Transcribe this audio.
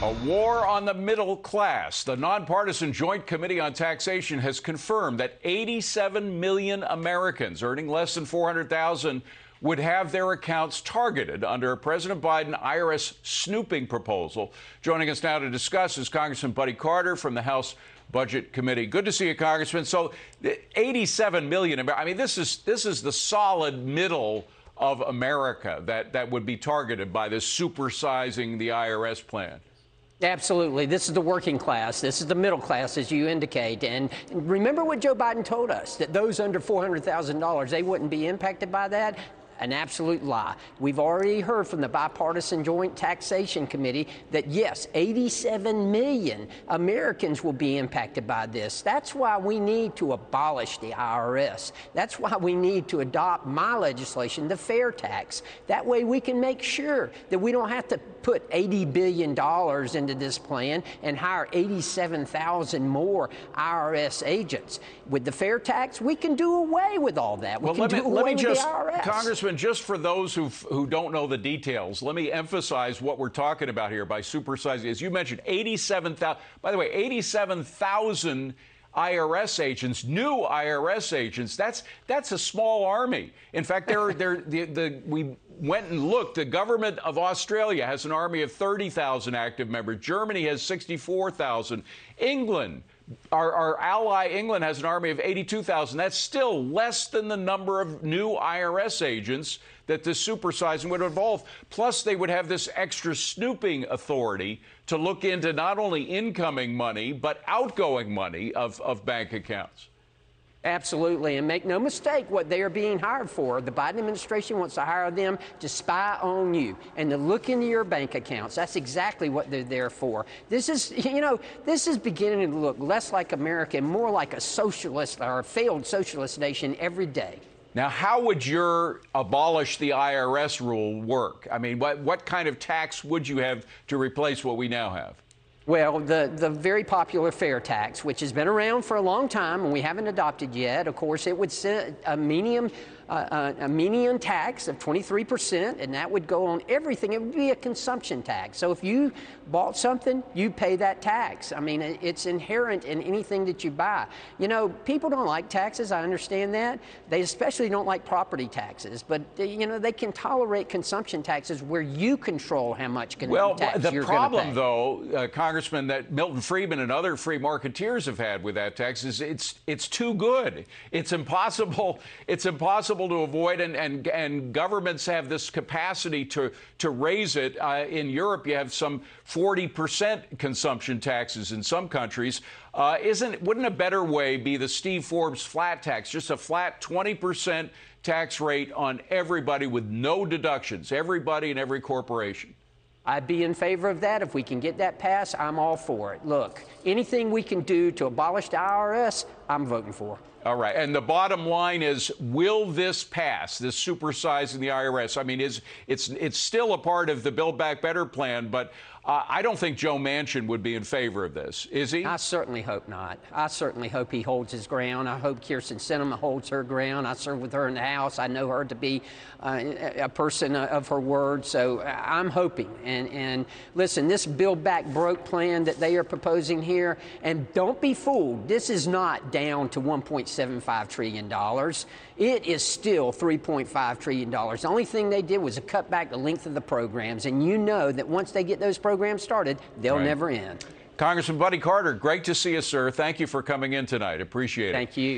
A war on the middle class. The nonpartisan Joint Committee on Taxation has confirmed that 87 million Americans earning less than $400,000 would have their accounts targeted under President Biden IRS snooping proposal. Joining us now to discuss is Congressman Buddy Carter from the House Budget Committee. Good to see you, Congressman. So 87 million, I mean, this is the solid middle of America that would be targeted by this supersizing the IRS plan. Absolutely. This is the working class. This is the middle class, as you indicate. And remember what Joe Biden told us, that those under $400,000, they wouldn't be impacted by that? An absolute lie. We've already heard from the Bipartisan Joint Taxation Committee that, yes, 87 million Americans will be impacted by this. That's why we need to abolish the IRS. That's why we need to adopt my legislation, the fair tax. That way we can make sure that we don't have to put $80 billion into this plan and hire 87,000 more IRS agents. With the fair tax, we can do away with all that. We can do away with the IRS. Congressman, just for those who don't know the details, let me emphasize what we're talking about here by supersizing. As you mentioned, 87,000, by the way, 87,000 IRS agents, new IRS agents. That's a small army. In fact, we went and looked. The government of Australia has an army of 30,000 active members. Germany has 64,000. England, our ally England, has an army of 82,000. That's still less than the number of new IRS agents that this supersizing would involve. Plus, they would have this extra snooping authority to look into not only incoming money, but outgoing money of bank accounts. Absolutely. And make no mistake what they are being hired for. The Biden administration wants to hire them to spy on you and to look into your bank accounts. That's exactly what they're there for. This is, this is beginning to look less like America and more like a socialist or a failed socialist nation every day. Now, how would your abolish the IRS rule work? I mean, what kind of tax would you have to replace what we now have? Well, the very popular fair tax, which has been around for a long time and we haven't adopted yet, of course, it would set a median tax of 23%, and that would go on everything. It would be a consumption tax. So if you bought something, you pay that tax. I mean, it's inherent in anything that you buy. People don't like taxes. I understand that. They especially don't like property taxes. But, they can tolerate consumption taxes where you control how much tax you're going to pay. The problem, though, Congressman, that Milton Friedman and other free marketeers have had with that tax is it's too good. It's impossible. It's impossible to avoid, and governments have this capacity to raise it. In Europe, you have some 40% consumption taxes in some countries. Wouldn't a better way be the Steve Forbes flat tax, just a flat 20% tax rate on everybody with no deductions, everybody and every corporation? I'd be in favor of that. If we can get that passed, I'm all for it. Look, anything we can do to abolish the IRS, I'm voting for. All right. And the bottom line is, will this pass, this supersizing the IRS? I mean, it's still a part of the Build Back Better plan, but I don't think Joe Manchin would be in favor of this. Is he? I certainly hope not. I certainly hope he holds his ground. I hope Kirsten Sinema holds her ground. I served with her in the House. I know her to be a person of her word. So I'm hoping. And listen, this Build Back Broke plan that they are proposing here, and don't be fooled, this is not down to $1.75 trillion. It is still $3.5 trillion. The only thing they did was cut back the length of the programs. And you know that once they get those programs started, they'll never end. Congressman Buddy Carter, great to see you, sir. Thank you for coming in tonight. Appreciate it. Thank you.